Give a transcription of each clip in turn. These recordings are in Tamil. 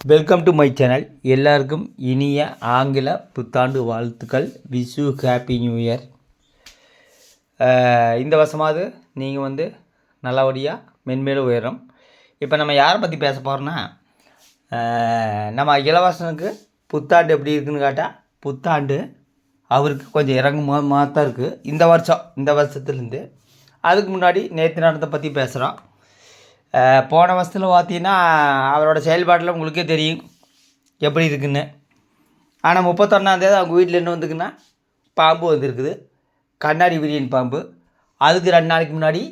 Welcome to my channel. எல்லாருக்கும் இனிய ஆங்கில புத்தாண்டு வாழ்த்துக்கள். Vishu happy new year. இந்த வருஷமாவது நீங்கள் நல்லபடியாக மென்மேலும் உயரும். இப்போ நம்ம யாரை பற்றி பேச போகிறோன்னா, நம்ம இளவரசனுக்கு புத்தாண்டு எப்படி இருக்குதுன்னு கேட்டால், புத்தாண்டு அவருக்கு கொஞ்சம் இறங்குமா தான் இருக்குது இந்த வருஷத்துலேருந்து. அதுக்கு முன்னாடி நேற்று நடந்த பற்றி பேசுகிறோம். போன வருஷத்தில் பார்த்தீங்கன்னா அவரோட செயல்பாட்டில் உங்களுக்கே தெரியும் எப்படி இருக்குன்னு. ஆனால் 31ஆந்தேதி அவங்க வீட்டில் என்ன வந்துக்குன்னா பாம்பு வந்திருக்குது, கண்ணாடி விரியன் பாம்பு. அதுக்கு 2 நாளைக்கு முன்னாடி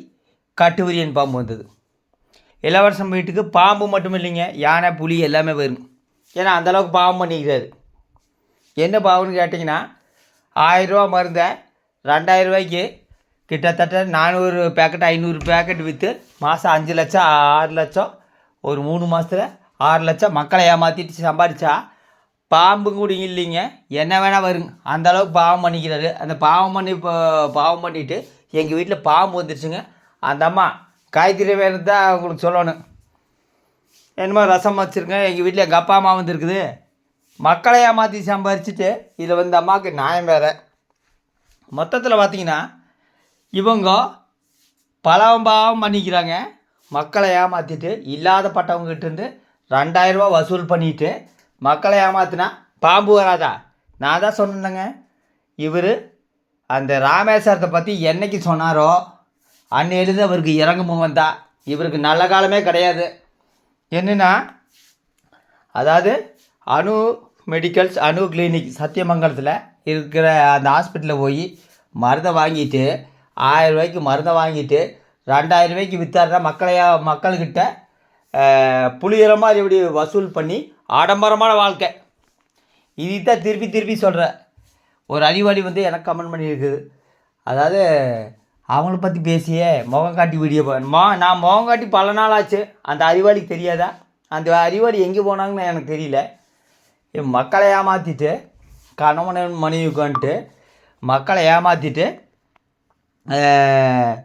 கட்டு விரியன் பாம்பு வந்தது. இளவரசன் வீட்டுக்கு பாம்பு மட்டும் இல்லைங்க, யானை புலி எல்லாமே வரும். ஏன்னா அந்தளவுக்கு பாவம் பண்ணிக்கிறாரு. என்ன பாவம்னு கேட்டிங்கன்னா, 1000 ரூபா மருந்தை 2000 ரூபாய்க்கு கிட்டத்தட்ட 400 பேக்கெட் 500 பேக்கெட் விற்று மாதம் 5 லட்சம் 6 லட்சம், ஒரு 3 மாதத்தில் 6 லட்சம் மக்களை ஏமாற்றிட்டு சம்பாதிச்சா பாம்பு கூட இல்லைங்க, என்ன வேணால் வருங்க. அந்தளவுக்கு பாவம் பண்ணிக்கிறாரு. அந்த பாவம் பண்ணிவிட்டு எங்கள் வீட்டில் பாம்பு வந்துருச்சுங்க. அந்த அம்மா காய்கறி வேறு தான் உங்களுக்கு சொல்லணும். என்னமோ ரசம் வச்சுருங்க, எங்கள் வீட்டில் எங்கள் அப்பா அம்மா வந்துருக்குது, மக்களை ஏமாற்றி சம்பாதிச்சுட்டு இதில் அம்மாவுக்கு நியாயம் வேறு. மொத்தத்தில் பார்த்திங்கன்னா இவங்க பாவம் பண்ணிக்கிறாங்க. மக்களை ஏமாற்றிட்டு இல்லாத பட்டவங்ககிட்டேருந்து 2000 ரூபா வசூல் பண்ணிவிட்டு மக்களை ஏமாற்றினா பாம்பு வராதா? நான் தான் சொன்னேங்க. இவர் அந்த ராமேஸ்வரத்தை பற்றி என்னைக்கு சொன்னாரோ அன்னையிலேருந்து அவருக்கு இறங்கும் வந்தா. இவருக்கு நல்ல காலமே கிடையாது. என்னென்னா, அதாவது அணு மெடிக்கல்ஸ் அணு கிளினிக் சத்தியமங்கலத்தில் இருக்கிற அந்த ஹாஸ்பிட்டலில் போய் மருந்தை வாங்கிட்டு 1000 ரூபாய்க்கு மருந்தை வாங்கிட்டு 2000 ரூபாய்க்கு விற்றாருன்னா மக்கள்கிட்ட புளியிற மாதிரி எப்படி வசூல் பண்ணி ஆடம்பரமான வாழ்க்கை. இதைத்தான் திருப்பி சொல்கிற ஒரு அறிவாளி எனக்கு கமெண்ட் பண்ணியிருக்குது. அதாவது அவங்கள பற்றி பேசியே முகம் காட்டி வீடியோ நான் முகம் காட்டி பல நாள் ஆச்சு. அந்த அறிவாளிக்கு தெரியாதா? அந்த அறிவாளி எங்கே போனாங்கன்னு எனக்கு தெரியல. மக்களை ஏமாற்றிட்டு கணவன் மனைவிக்கான்ட்டு மக்களை ஏமாற்றிட்டு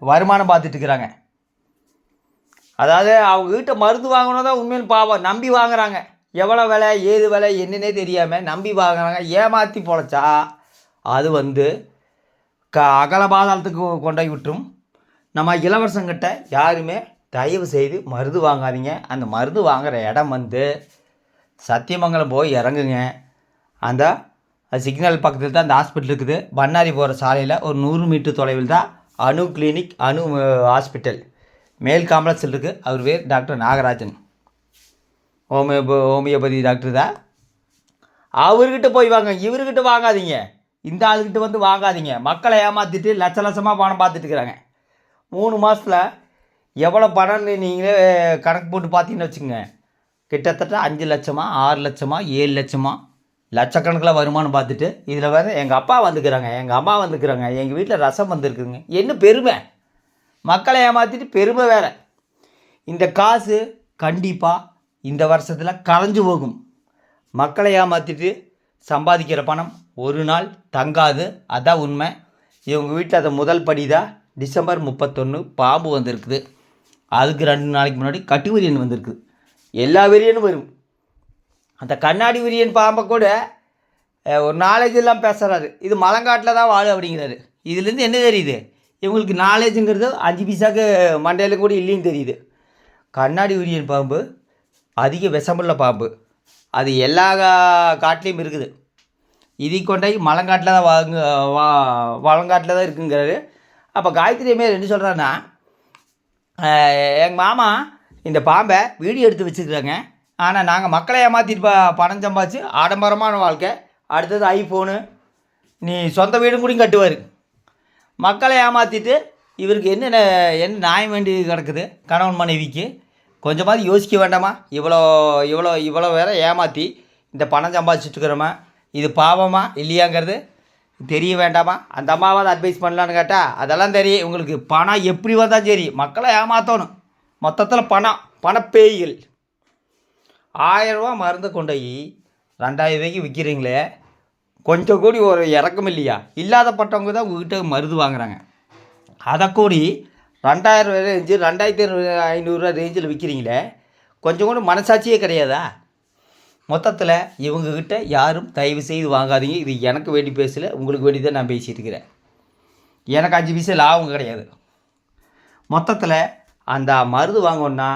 வருமானம் பார்த்துட்டுருக்குறாங்க. அதாவது அவங்ககிட்ட மருந்து வாங்கணும் தான் உண்மையில் பாவம். நம்பி வாங்குறாங்க. எவ்வளோ விலை ஏது விலை என்னன்னே தெரியாமல் நம்பி வாங்குறாங்க. ஏமாற்றி பொழைச்சா அது அகல பாதாளத்துக்கு கொண்டாய் விட்டுரும். நம்ம இளவரசங்கிட்ட யாருமே தயவு செய்து மருந்து வாங்காதீங்க. அந்த மருந்து வாங்குகிற இடம் சத்தியமங்கலம் போய் இறங்குங்க. அந்த சிக்னல் பக்கத்தில் தான் அந்த ஹாஸ்பிட்டல் இருக்குது. பண்ணாரி போகிற சாலையில் ஒரு 100 மீட்டர் தொலைவில் தான் அணு கிளினிக் அணு ஹாஸ்பிட்டல் மேல் காம்ப்ளெக்ஸில் இருக்குது. அவர் பேர் டாக்டர் நாகராஜன், ஹோமியோபதி டாக்டர் தான். அவர்கிட்ட போய் வாங்க, இவர்கிட்ட வாங்காதீங்க. இந்த ஆளுக்கிட்ட வாங்காதீங்க. மக்களை ஏமாற்றிட்டு லட்சமாக பணம் பார்த்துட்டு இருக்கிறாங்க. 3 மாதத்தில் எவ்வளோ பணம்னு நீங்களே கணக்கு போட்டு பார்த்தீங்கன்னு வச்சுக்கோங்க. கிட்டத்தட்ட 5 லட்சமா 6 லட்சமா 7 லட்சமா லட்சக்கணக்கில் வருமானம் பார்த்துட்டு இதில் எங்கள் அப்பா வந்துக்கிறாங்க, எங்கள் அம்மா வந்துக்கிறாங்க, எங்கள் வீட்டில் ரசம் வந்துருக்குதுங்க. என்ன பெருமை? மக்களை ஏமாற்றிட்டு பெருமை வேறு. இந்த காசு கண்டிப்பாக இந்த வருஷத்தில் கரைஞ்சு போகும். மக்களை ஏமாற்றிட்டு சம்பாதிக்கிற பணம் ஒரு நாள் தங்காது, அதான் உண்மை. இவங்க வீட்டில் அதை முதல் படி தான் டிசம்பர் 31 பாம்பு வந்திருக்குது. அதுக்கு 2 நாளைக்கு முன்னாடி கட்டு விரியன் வந்திருக்குது. எல்லா விரியனும் வரும். அந்த கண்ணாடி விரியன் பாம்பை கூட ஒரு நாலேஜ் எல்லாம் பேசுகிறாரு. இது மலங்காட்டில் தான் வாழு அப்படிங்கிறாரு. இதுலேருந்து என்ன தெரியுது? இவங்களுக்கு நாலேஜுங்கிறது 5 பைசாக்கு மண்டையில் கூட இல்லைன்னு தெரியுது. கண்ணாடி விரியன் பாம்பு அதிக விஷமுள்ள பாம்பு. அது எல்லா காட்டிலையும் இருக்குது. இதை கொண்டாய் மலங்காட்டில் தான் மலங்காட்டில் தான் இருக்குங்கிறாரு. அப்போ காயத்ரி அம்மையார் என்ன சொல்கிறாருன்னா, எங்கள் மாமா இந்த பாம்பை வீடியோ எடுத்து வச்சுருக்குறாங்க. ஆனால் நாங்கள் மக்களை ஏமாற்றிட்டு பணம் சம்பாதிச்சு ஆடம்பரமான வாழ்க்கை, அடுத்தது ஐஃபோனு, நீ சொந்த வீடும் கூட கட்டுவார். மக்களை ஏமாற்றிட்டு இவருக்கு என்ன நியாயம் வேண்டி கிடக்குது? கணவன் மனைவிக்கு கொஞ்சமாவது யோசிக்க வேண்டாமா? இவ்வளோ வேற ஏமாற்றி இந்த பணம் சம்பாதிச்சுட்டுருக்குறோமா? இது பாவமா இல்லையாங்கிறது தெரிய வேண்டாமா? அந்த அம்மாவாவது அட்வைஸ் பண்ணலான்னு கேட்டால் அதெல்லாம் தெரியும். உங்களுக்கு பணம் எப்படி வந்தால் சரி, மக்களை ஏமாற்றணும். மொத்தத்தில் பணப்பேய்கள். 1000 ரூபா மருந்து கொண்டு போய் 2000 ரூபாய்க்கு விற்கிறீங்களே, கொஞ்சம் கூடி ஒரு இறக்கம் இல்லையா? இல்லாதப்பட்டவங்க தான் உங்கள்கிட்ட மருந்து வாங்குறாங்க. அதை கூடி 2000 ரேஞ்சு 2500 ரூபா ரேஞ்சில் விற்கிறீங்களே, கொஞ்சம் கூட மனசாட்சியே கிடையாதா? மொத்தத்தில் இவங்கக்கிட்ட யாரும் தயவு செய்து வாங்காதீங்க. இது எனக்கு வேண்டி பேசல, உங்களுக்கு வேண்டி தான் நான் பேசிகிட்டு இருக்கிறேன். எனக்கு 5 பைசா லாபம் கிடையாது. மொத்தத்தில் அந்த மருந்து வாங்கணுன்னா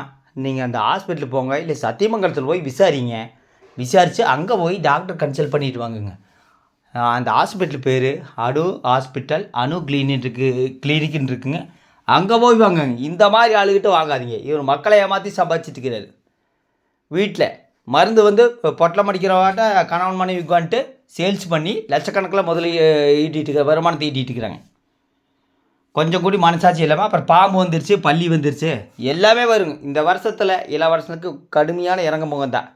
நீங்கள் அந்த ஹாஸ்பிட்டலுக்கு போங்க, இல்லை சத்தியமங்கலத்தில் போய் விசாரிங்க. விசாரித்து அங்கே போய் டாக்டர் கன்சல்ட் பண்ணிட்டு வாங்குங்க. அந்த ஹாஸ்பிட்டல் பேர் அணு ஹாஸ்பிட்டல், அணு கிளினிக்குன்னு இருக்குங்க. அங்கே போய் வாங்குங்க. இந்த மாதிரி ஆளுகிட்ட வாங்காதீங்க. இவர் மக்களை ஏமாற்றி சம்பாதிச்சிட்டு இருக்கிறாரு. வீட்டில் மருந்து வந்து பொட்டலம் அடிக்கிறவாட்ட கணவன் மனைவிக்கு வந்துட்டு சேல்ஸ் பண்ணி லட்சக்கணக்கில் முதல்ல ஈட்டிட்டு வருமானத்தை ஈட்டிட்டு இருக்கிறாங்க. கொஞ்சம் கூடி மனசாட்சி இல்லாமல் அப்புறம் பாம்பு வந்துருச்சு, பள்ளி வந்துருச்சு, எல்லாமே வருங்க. இந்த வருஷத்தில் இளவரசனுக்கு கடுமையான இறங்க முகம் தான்.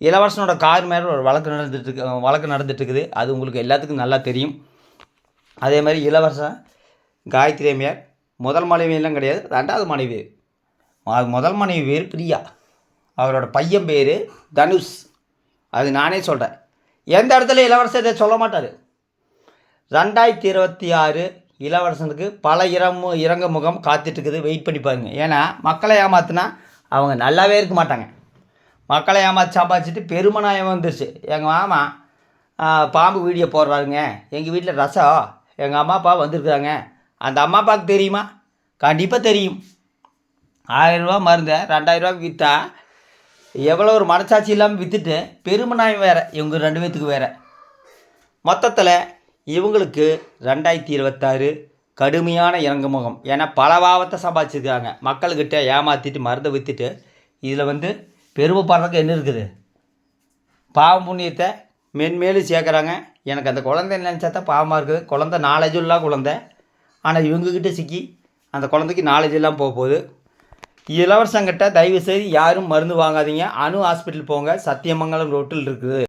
இளவரசனோட கார் மேலே ஒரு வழக்கு நடந்துட்டுருக்குது. அது உங்களுக்கு எல்லாத்துக்கும் நல்லா தெரியும். அதே மாதிரி இளவரசன் காயத்ரி அம்மையார் முதல் மனைவியெல்லாம் கிடையாது, 2வது மனைவி. முதல் மனைவி பேர் பிரியா, அவரோட பையன் பேர் தனுஷ். அது நானே சொல்கிறேன். எந்த இடத்துல இளவரசர் இதை சொல்ல மாட்டார். 2026 இளவரசனுக்கு பல இறங்க முகம் காத்துட்ருக்குது. வெயிட் பண்ணி பாருங்க. ஏன்னா மக்களை ஏமாத்தினா அவங்க நல்லாவே இருக்க மாட்டாங்க. மக்களை ஏமாற்றி சம்பாதிச்சிட்டு பெருமநாயம் வந்துருச்சு. எங்கள் மாமா பாம்பு வீடியோ போடுறாருங்க, எங்கள் வீட்டில் ரசம், எங்கள் அம்மா அப்பா வந்திருக்குறாங்க. அந்த அம்மா அப்பாவுக்கு தெரியுமா? கண்டிப்பாக தெரியும். 1000 ரூபா மருந்தை 2000 ரூபா விற்றா எவ்வளோ ஒரு மனசாட்சி இல்லாமல் விற்றுட்டு பெருமநாயம் வேறு இவங்க 2 பேர்த்துக்கு வேறு. மொத்தத்தில் இவங்களுக்கு 2026 கடுமையான இறங்கு முகம். ஏன்னா பல பாவத்தை சம்பாதிச்சிருக்காங்க. மக்கள்கிட்ட ஏமாற்றிட்டு மருந்தை விற்றுட்டு இதில் வந்து பெருமைப்படுறதுக்கு என்ன இருக்குது? பாவம் புண்ணியத்தை மென்மேலும் சேர்க்குறாங்க. எனக்கு அந்த குழந்தை நினச்சா தான் பாவமாக இருக்குது. குழந்தை நாலேஜ் இல்லாத குழந்தை. ஆனால் இவங்கக்கிட்ட சிக்கி அந்த குழந்தைக்கு நாலேஜ் எல்லாம் போகுது. இளவரசங்கிட்ட தயவு செய்து யாரும் மருந்து வாங்காதீங்க. அணு ஹாஸ்பிட்டல் போங்க, சத்தியமங்கலம் ரோட்டில் இருக்குது.